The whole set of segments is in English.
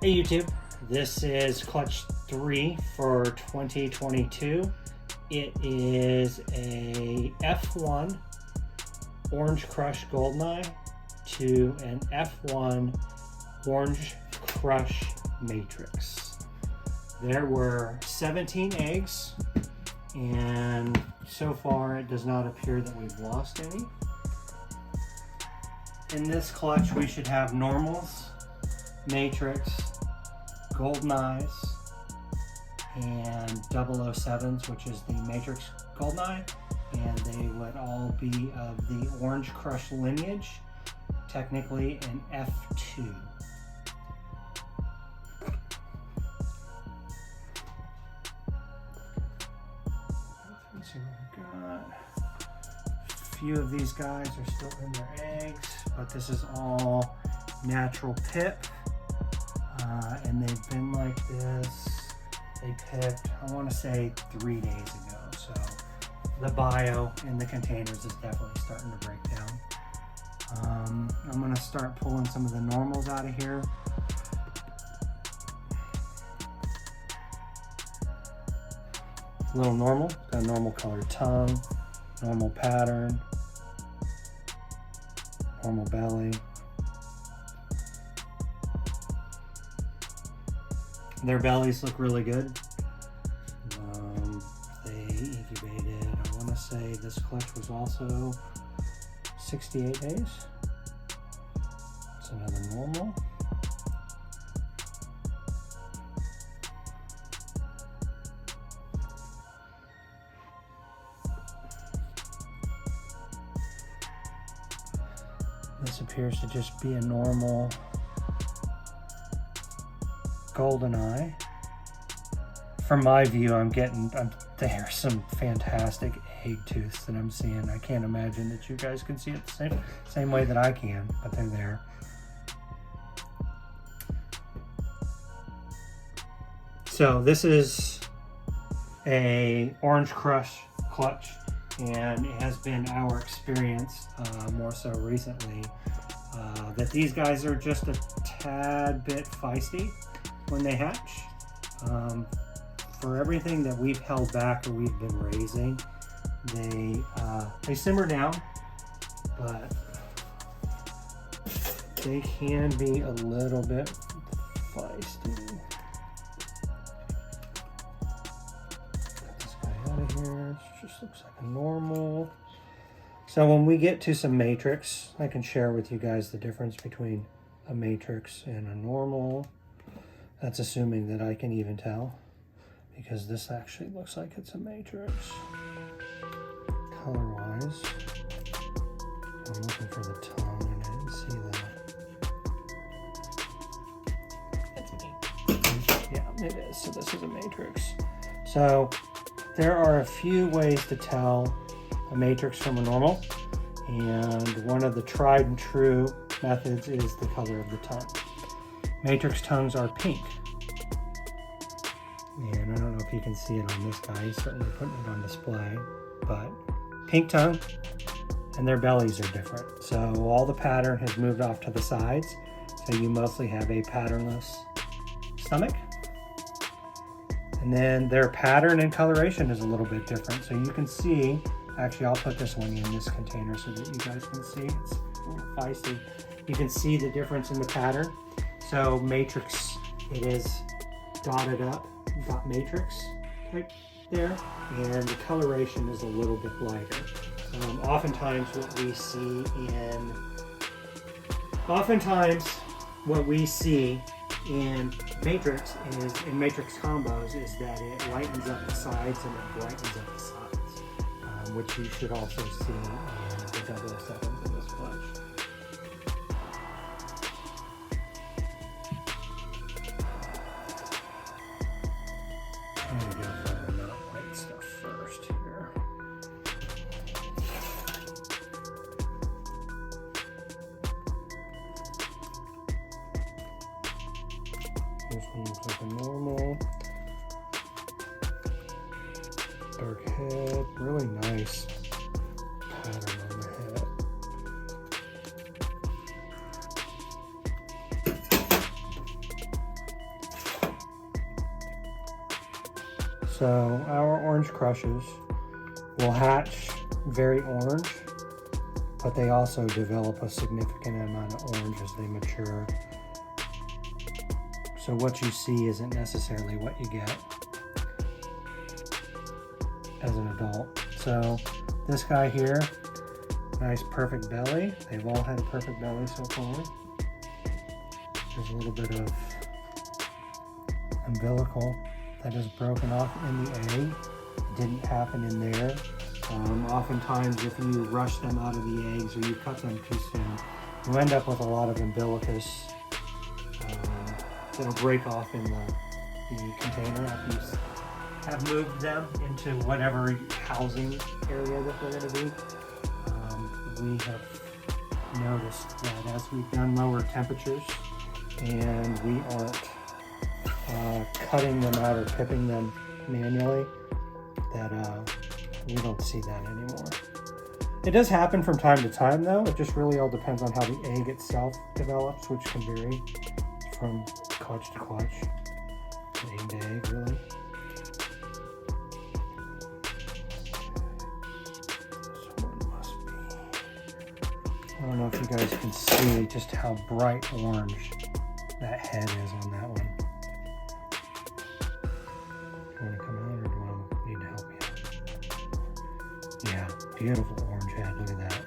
Hey YouTube, this is clutch 3 for 2022. It is a F1 Orange Crush Goldeneye to an F1 Orange Crush Matrix. There were 17 eggs, and so far it does not appear that we've lost any. In this clutch we should have normals, Matrix, Goldeneyes, and 007s, which is the Matrix Goldeneye, and they would all be of the Orange Crush lineage, technically an F2. Let's see what we got. A few of these guys are still in their eggs, but this is all natural pip. And they've been like this. They pipped, I want to say 3 days ago. So the bio in the containers is definitely starting to break down. I'm going to start pulling some of the normals out of here. Little normal, got a normal colored tongue, normal pattern, normal belly. Their bellies look really good. They incubated, I want to say this clutch was also 68 days. It's another normal. This appears to just be a normal Goldeneye. From my view, there's some fantastic egg tooths that I'm seeing. I can't imagine that you guys can see it the same way that I can, but they're there. So this is a Orange Crush clutch, and it has been our experience, more so recently, that these guys are just a tad bit feisty when they hatch. For everything that we've held back or we've been raising, they simmer down, but they can be a little bit feisty. Get this guy out of here. It just looks like a normal. So when we get to some Matrix, I can share with you guys the difference between a Matrix and a normal. That's assuming that I can even tell, because this actually looks like it's a Matrix. Color-wise, I'm looking for the tongue and I didn't see that. Yeah, it is. So this is a Matrix. So there are a few ways to tell a Matrix from a normal, and one of the tried and true methods is the color of the tongue. Matrix tongues are pink. And I don't know if you can see it on this guy. He's certainly putting it on display. But pink tongue, and their bellies are different. So all the pattern has moved off to the sides. So you mostly have a patternless stomach. And then their pattern and coloration is a little bit different. So you can see, actually I'll put this one in this container so that you guys can see. It's a little feisty. You can see the difference in the pattern. So Matrix, it is dotted up, got Matrix right there, and the coloration is a little bit lighter. Oftentimes what we see in Matrix combos is that it lightens up the sides and it brightens up the sides, which you should also see in the 007s in this clutch. I'm going to go for the not white stuff first here. This one looks like a normal. Dark head, really nice pattern on the head. So our orange crushes will hatch very orange, but they also develop a significant amount of orange as they mature. So what you see isn't necessarily what you get as an adult. So this guy here, nice perfect belly. They've all had a perfect belly so far. There's a little bit of umbilical that is broken off in the egg. It didn't happen in there. Oftentimes if you rush them out of the eggs or you cut them too soon, you end up with a lot of umbilicus that'll break off in the container after you have moved them into whatever housing area that they're going to be. We have noticed that as we've done lower temperatures and we aren't cutting them out or pipping them manually, that we don't see that anymore. It does happen from time to time though. It just really all depends on how the egg itself develops, which can vary from clutch to clutch, egg to egg really. I don't know if you guys can see just how bright orange that head is on that one. Do you want to come out or do I need to help you? Yeah, beautiful orange head, look at that.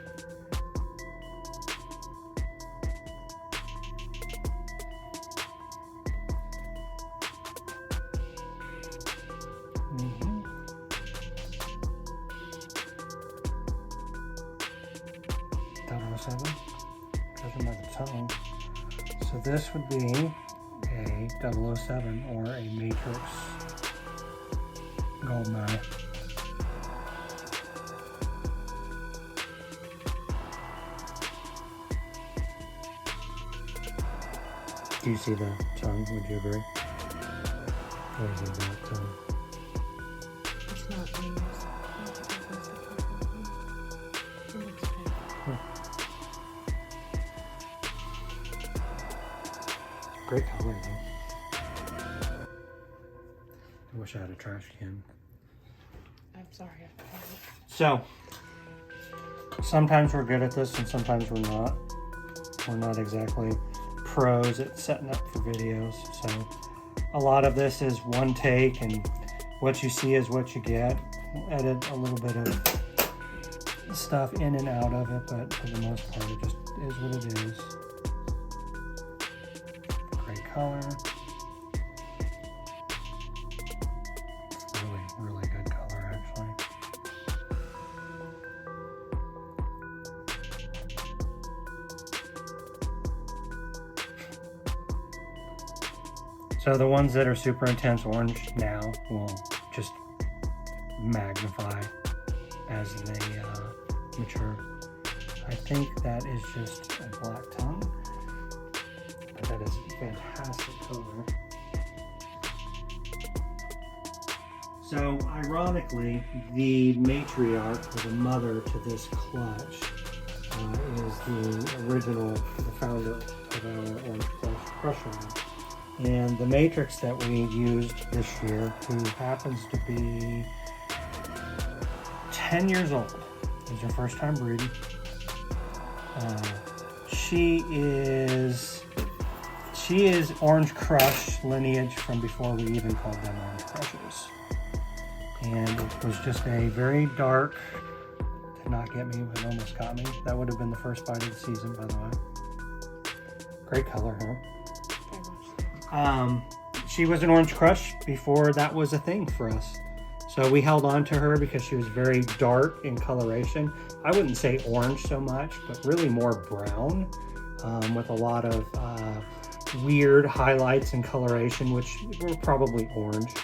Judging by the tongue. So this would be a 007 or a Matrix Goldeneye. Do you see the tongue? Would you agree? Or is it that tongue? It's not me. Great color though. I wish I had a trash can. I'm sorry. So, sometimes we're good at this and sometimes we're not. We're not exactly pros at setting up for videos. So, a lot of this is one take and what you see is what you get. We'll edit a little bit of stuff in and out of it, but for the most part it just is what it is. Color. Really good color actually. So the ones that are super intense orange now will just magnify as they mature. I think that is just a black tongue. That is fantastic color. So, ironically, the matriarch, or the mother to this clutch, is the original, the founder of our orange crush line. And the matrix that we used this year, who happens to be 10 years old, is her first time breeding. She is Orange Crush lineage from before we even called them Orange Crushes. And it was just a very dark, did not get me, it almost got me. That would have been the first bite of the season, by the way. Great color, huh? She was an Orange Crush before that was a thing for us. So we held on to her because she was very dark in coloration. I wouldn't say orange so much, but really more brown, with a lot of weird highlights and coloration, which were probably orange.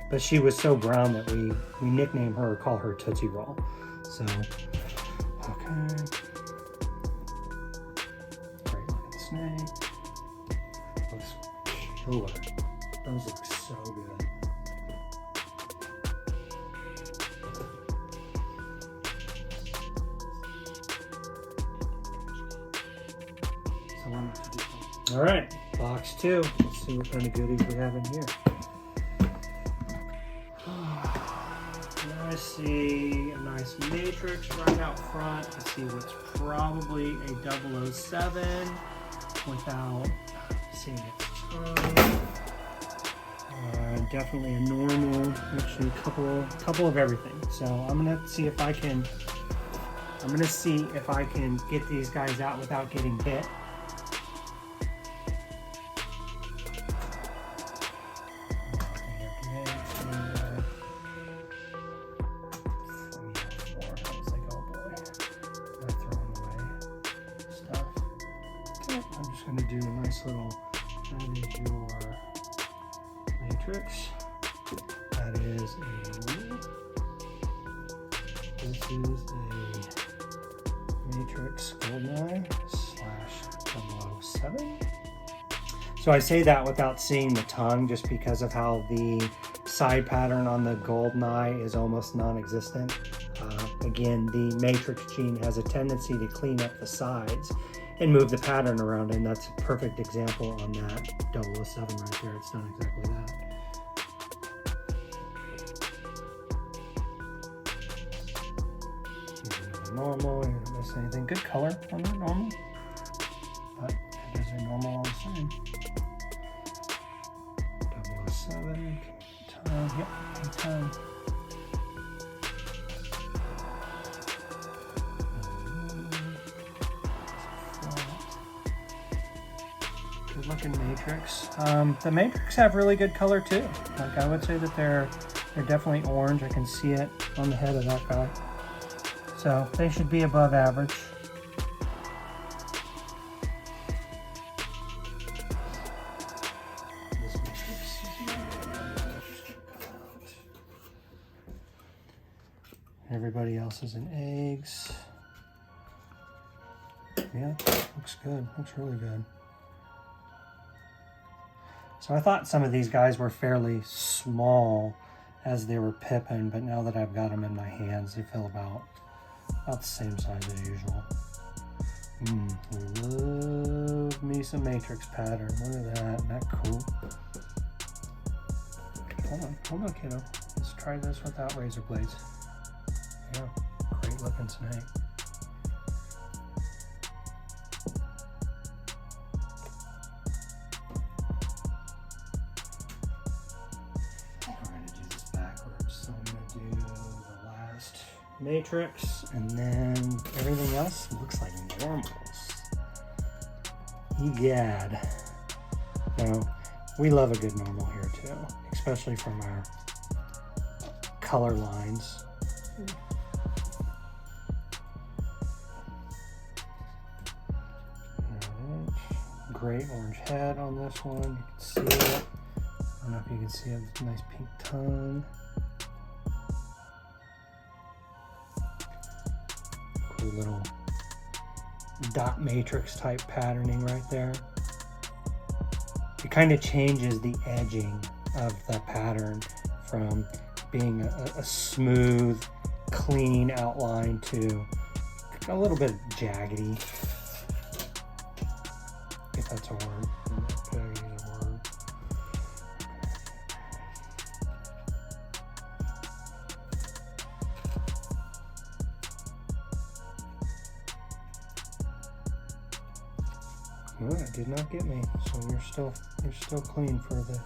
But she was so brown that we nicknamed her or call her Tootsie Roll. So, okay. Great looking snake. Looks killer. Those look so good. All right, box 2. Let's see what kind of goodies we have in here. see a nice matrix right out front. I see what's probably a 007 without seeing its tongue. Definitely a normal, actually a couple of everything. So I'm gonna see if I can get these guys out without getting bit. I'm just going to do a nice little, that is your matrix. That is this is a Matrix Goldeneye / 007. So I say that without seeing the tongue just because of how the side pattern on the Goldeneye is almost non-existent. Again, the Matrix gene has a tendency to clean up the sides and move the pattern around, and that's a perfect example on that 007 right there. It's done exactly that. Normal, you don't miss anything. Good color on that normal, but it is a normal all the same. 007, tongue, yep, tongue. Good looking matrix. The matrix have really good color too. Like I would say that they're definitely orange. I can see it on the head of that guy. So they should be above average. Everybody else is in eggs. Yeah, looks good. Looks really good. So I thought some of these guys were fairly small as they were pipping, but now that I've got them in my hands, they feel about the same size as usual. Love me some matrix pattern. Look at that. Isn't that cool? Hold on, kiddo. Let's try this without razor blades. Yeah, great looking snake. We're going to do this backwards. So I'm going to do the last matrix, and then everything else looks like normals. Egad. Now, we love a good normal here too, especially from our color lines. Great orange head on this one. You can see it. I don't know if you can see it. It's a nice pink tongue. Cool little dot matrix type patterning right there. It kind of changes the edging of the pattern from being a smooth, clean outline to a little bit jaggedy. If that's a word. Jaggedy is a word. Well, it did not get me, so you're still clean for the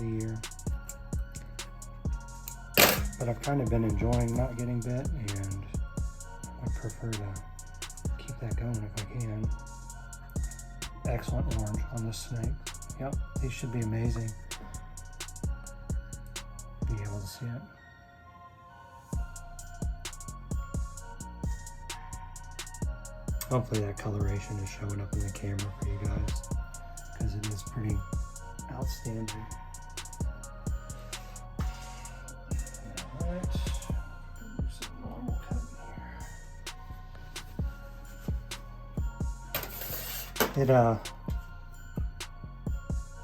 year. But I've kind of been enjoying not getting bit, and I prefer to keep that going if I can. Excellent orange on this snake. Yep, these should be amazing. Be able to see it. Hopefully that coloration is showing up in the camera for you guys, because it is pretty outstanding. Alright, do some normal cutting here.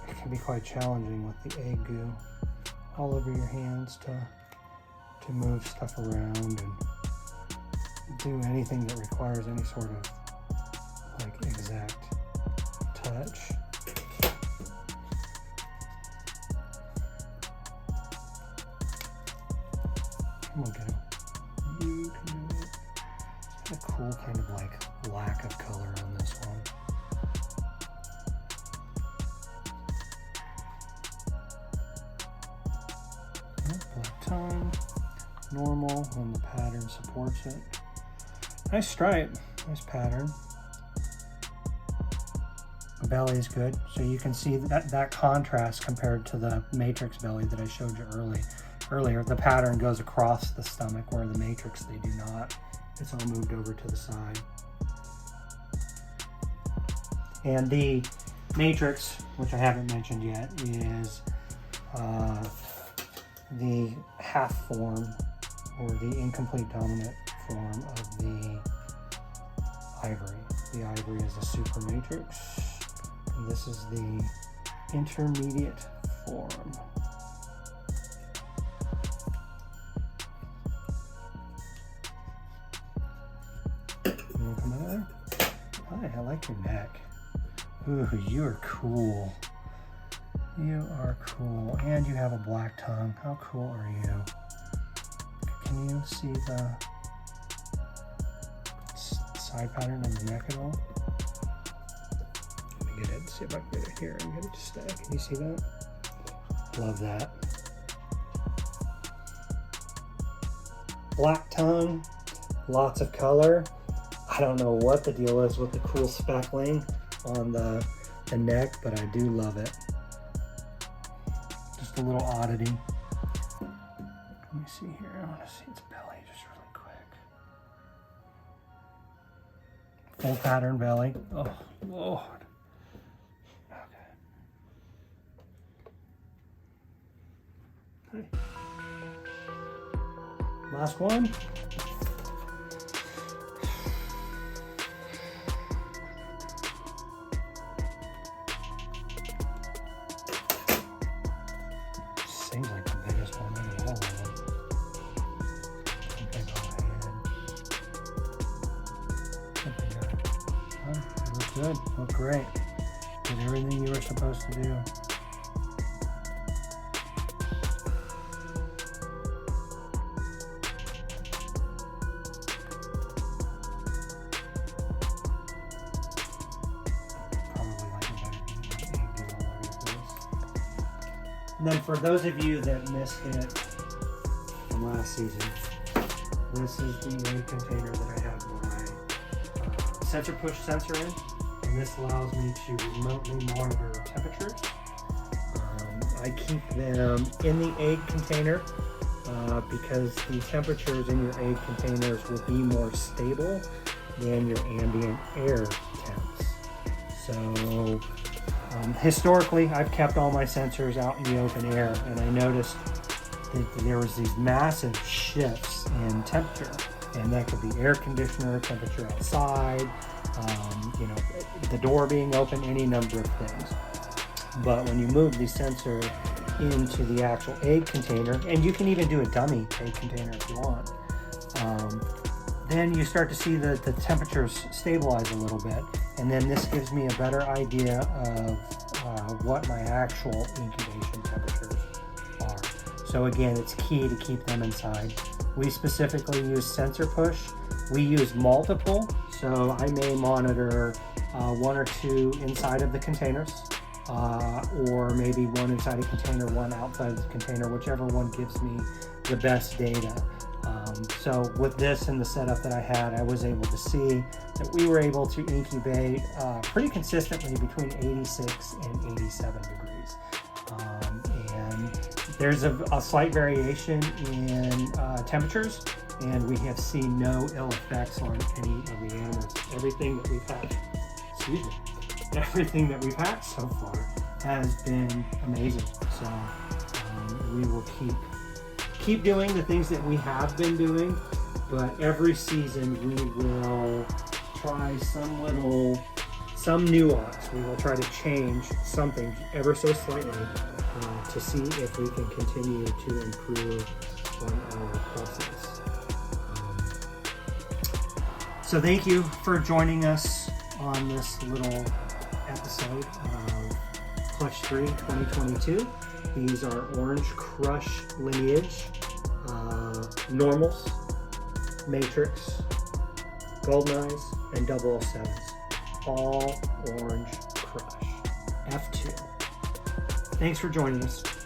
It can be quite challenging with the egg goo all over your hands to move stuff around and do anything that requires any sort of like exact touch. Come on, lack of color on this one. Yep, black tongue, normal when the pattern supports it. Nice stripe, nice pattern. The belly is good, so you can see that contrast compared to the Matrix belly that I showed you earlier. The pattern goes across the stomach, where the Matrix, they do not. It's all moved over to the side. And the Matrix, which I haven't mentioned yet, is the half form, or the incomplete dominant form of the Ivory. The Ivory is a super Matrix, and this is the intermediate form. Come out there. Hi, I like your neck. Ooh, you are cool. You are cool. And you have a black tongue. How cool are you? Can you see the side pattern on the neck at all? Let me get it. See if I can get it here and get it to stay. Can you see that? Love that. Black tongue. Lots of color. I don't know what the deal is with the cool speckling on the neck, but I do love it. Just a little oddity. Let me see here. I want to see its belly just really quick. Full pattern belly. Oh, Lord. Okay. Last one. Seems like the biggest one out of all of them. Big old head. Oh, you look good. Look great. Did everything you were supposed to do. And then for those of you that missed it from last season, this is the egg container that I have my sensor push sensor in, and this allows me to remotely monitor temperatures. I keep them in the egg container because the temperatures in your egg containers will be more stable than your ambient air temps. So historically, I've kept all my sensors out in the open air, and I noticed that there was these massive shifts in temperature, and that could be air conditioner temperature outside, you know, the door being open, any number of things. But when you move the sensor into the actual egg container, and you can even do a dummy egg container if you want, then you start to see the temperatures stabilize a little bit, and then this gives me a better idea of what my actual incubation temperatures are. So again, it's key to keep them inside. We specifically use sensor push. We use multiple, so I may monitor one or two inside of the containers, or maybe one inside a container, one outside of the container, whichever one gives me the best data. So with this and the setup that I had, I was able to see that we were able to incubate pretty consistently between 86 and 87 degrees. And there's a slight variation in temperatures, and we have seen no ill effects on any of the animals. Everything that we've had, everything that we've had so far has been amazing. So we will keep doing the things that we have been doing, but every season we will try some nuance. We will try to change something ever so slightly to see if we can continue to improve on our process. So thank you for joining us on this little episode of Clutch 3 2022. These are Orange Crush lineage, normals, Matrix, Goldeneyes, and 007's all orange crush. F2. Thanks for joining us.